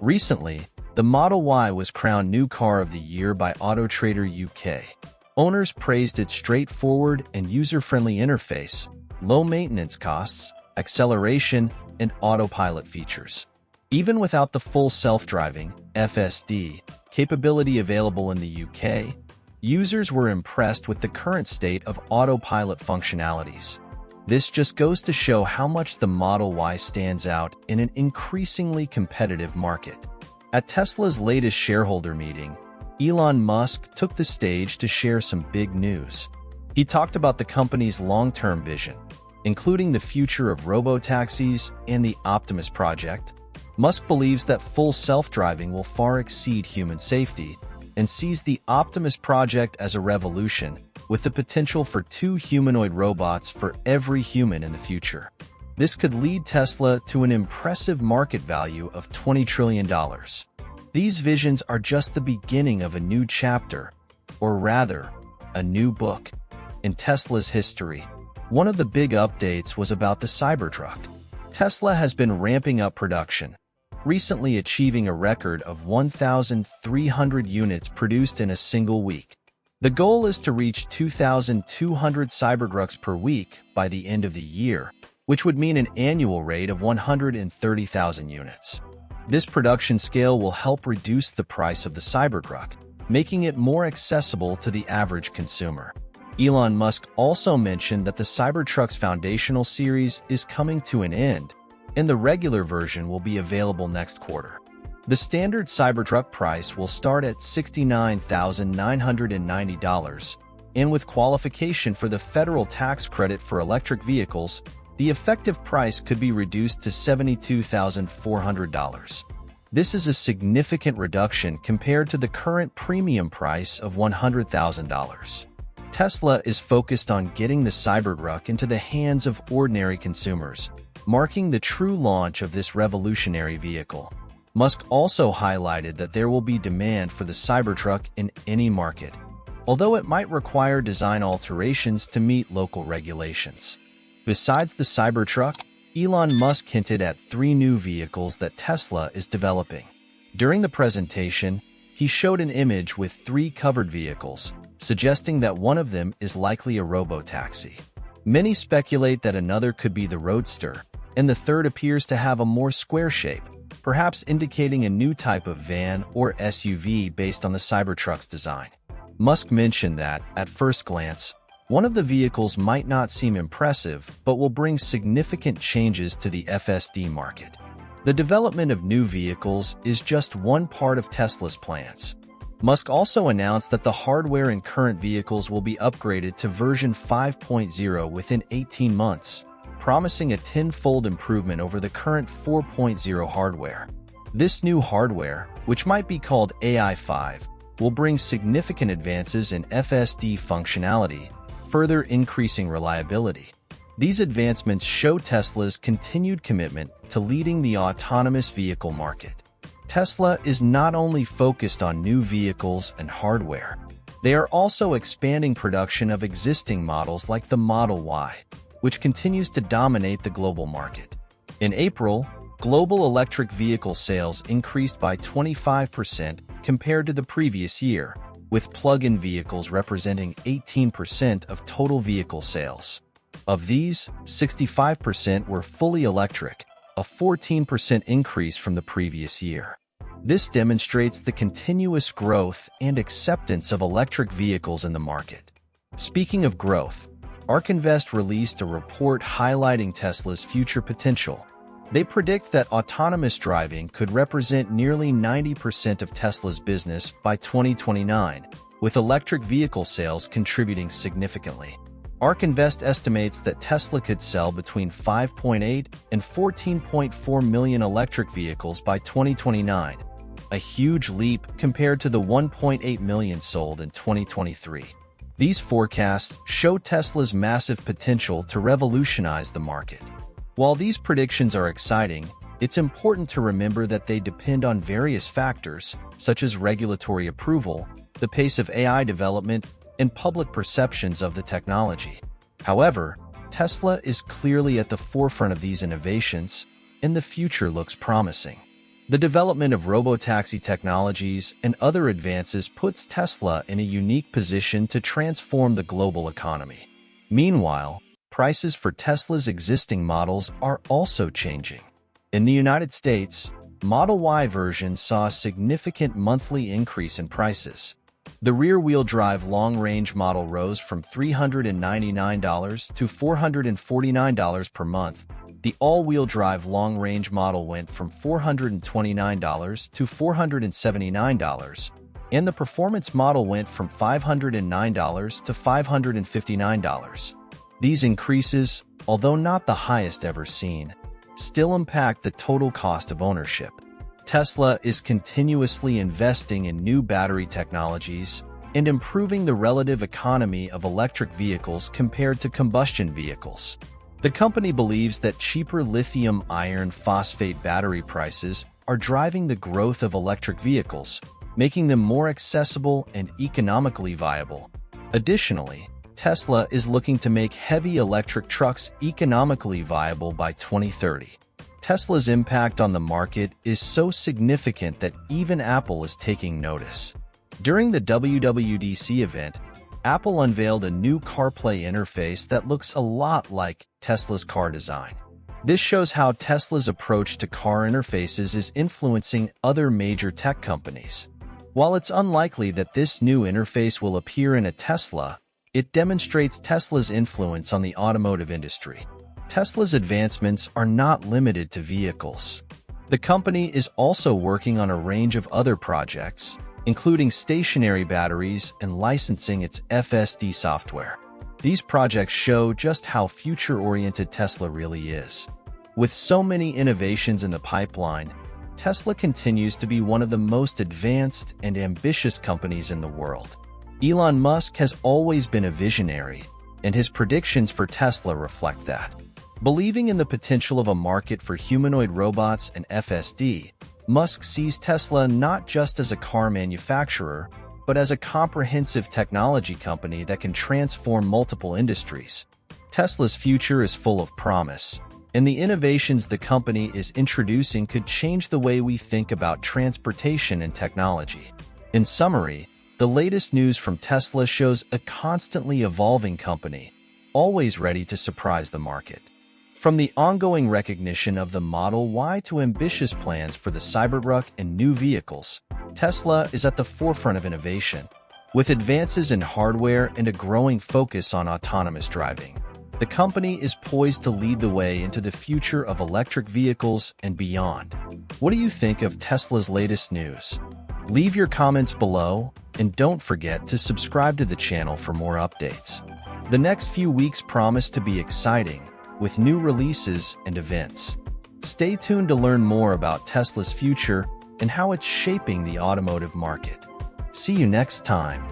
Recently, the Model Y was crowned New Car of the Year by Auto Trader UK. Owners praised its straightforward and user-friendly interface, low maintenance costs, acceleration, and autopilot features. Even without the full self-driving (FSD) capability available in the UK, users were impressed with the current state of autopilot functionalities. This just goes to show how much the Model Y stands out in an increasingly competitive market. At Tesla's latest shareholder meeting, Elon Musk took the stage to share some big news. He talked about the company's long-term vision, including the future of robotaxis and the Optimus project. Musk believes that full self-driving will far exceed human safety and sees the Optimus project as a revolution, with the potential for 2 humanoid robots for every human in the future. This could lead Tesla to an impressive market value of $20 trillion. These visions are just the beginning of a new chapter, or rather, a new book, in Tesla's history. One of the big updates was about the Cybertruck. Tesla has been ramping up production, recently achieving a record of 1,300 units produced in a single week. The goal is to reach 2,200 Cybertrucks per week by the end of the year, which would mean an annual rate of 130,000 units. This production scale will help reduce the price of the Cybertruck, making it more accessible to the average consumer. Elon Musk also mentioned that the Cybertruck's foundational series is coming to an end, and the regular version will be available next quarter. The standard Cybertruck price will start at $69,990, and with qualification for the federal tax credit for electric vehicles, the effective price could be reduced to $72,400. This is a significant reduction compared to the current premium price of $100,000. Tesla is focused on getting the Cybertruck into the hands of ordinary consumers, marking the true launch of this revolutionary vehicle. Musk also highlighted that there will be demand for the Cybertruck in any market, although it might require design alterations to meet local regulations. Besides the Cybertruck, Elon Musk hinted at 3 new vehicles that Tesla is developing. During the presentation, he showed an image with 3 covered vehicles, suggesting that one of them is likely a robotaxi. Many speculate that another could be the Roadster, and the third appears to have a more square shape, perhaps indicating a new type of van or SUV based on the Cybertruck's design. Musk mentioned that, at first glance, one of the vehicles might not seem impressive but will bring significant changes to the FSD market. The development of new vehicles is just one part of Tesla's plans. Musk also announced that the hardware in current vehicles will be upgraded to version 5.0 within 18 months, promising a 10-fold improvement over the current 4.0 hardware. This new hardware, which might be called AI5, will bring significant advances in FSD functionality, further increasing reliability. These advancements show Tesla's continued commitment to leading the autonomous vehicle market. Tesla is not only focused on new vehicles and hardware, they are also expanding production of existing models like the Model Y, which continues to dominate the global market. In April, global electric vehicle sales increased by 25% compared to the previous year, with plug-in vehicles representing 18% of total vehicle sales. Of these, 65% were fully electric, a 14% increase from the previous year. This demonstrates the continuous growth and acceptance of electric vehicles in the market. Speaking of growth, ARK Invest released a report highlighting Tesla's future potential. They predict that autonomous driving could represent nearly 90% of Tesla's business by 2029, with electric vehicle sales contributing significantly. ARK Invest estimates that Tesla could sell between 5.8 and 14.4 million electric vehicles by 2029, a huge leap compared to the 1.8 million sold in 2023. These forecasts show Tesla's massive potential to revolutionize the market. While these predictions are exciting, it's important to remember that they depend on various factors, such as regulatory approval, the pace of AI development, and public perceptions of the technology. However, Tesla is clearly at the forefront of these innovations, and the future looks promising. The development of robotaxi technologies and other advances puts Tesla in a unique position to transform the global economy. Meanwhile, prices for Tesla's existing models are also changing. In the United States, Model Y versions saw a significant monthly increase in prices. The rear-wheel drive long-range model rose from $399 to $449 per month. The all-wheel drive long-range model went from $429 to $479, and the performance model went from $509 to $559. These increases, although not the highest ever seen, still impact the total cost of ownership. Tesla is continuously investing in new battery technologies and improving the relative economy of electric vehicles compared to combustion vehicles. The company believes that cheaper lithium iron phosphate battery prices are driving the growth of electric vehicles, making them more accessible and economically viable. Additionally, Tesla is looking to make heavy electric trucks economically viable by 2030. Tesla's impact on the market is so significant that even Apple is taking notice. During the WWDC event, Apple unveiled a new CarPlay interface that looks a lot like Tesla's car design. This shows how Tesla's approach to car interfaces is influencing other major tech companies. While it's unlikely that this new interface will appear in a Tesla, it demonstrates Tesla's influence on the automotive industry. Tesla's advancements are not limited to vehicles. The company is also working on a range of other projects, including stationary batteries and licensing its FSD software. These projects show just how future-oriented Tesla really is. With so many innovations in the pipeline, Tesla continues to be one of the most advanced and ambitious companies in the world. Elon Musk has always been a visionary, and his predictions for Tesla reflect that. Believing in the potential of a market for humanoid robots and FSD, Musk sees Tesla not just as a car manufacturer, but as a comprehensive technology company that can transform multiple industries. Tesla's future is full of promise, and the innovations the company is introducing could change the way we think about transportation and technology. In summary, the latest news from Tesla shows a constantly evolving company, always ready to surprise the market. From the ongoing recognition of the Model Y to ambitious plans for the Cybertruck and new vehicles, Tesla is at the forefront of innovation. With advances in hardware and a growing focus on autonomous driving, the company is poised to lead the way into the future of electric vehicles and beyond. What do you think of Tesla's latest news? Leave your comments below, and don't forget to subscribe to the channel for more updates. The next few weeks promise to be exciting, with new releases and events. Stay tuned to learn more about Tesla's future and how it's shaping the automotive market. See you next time.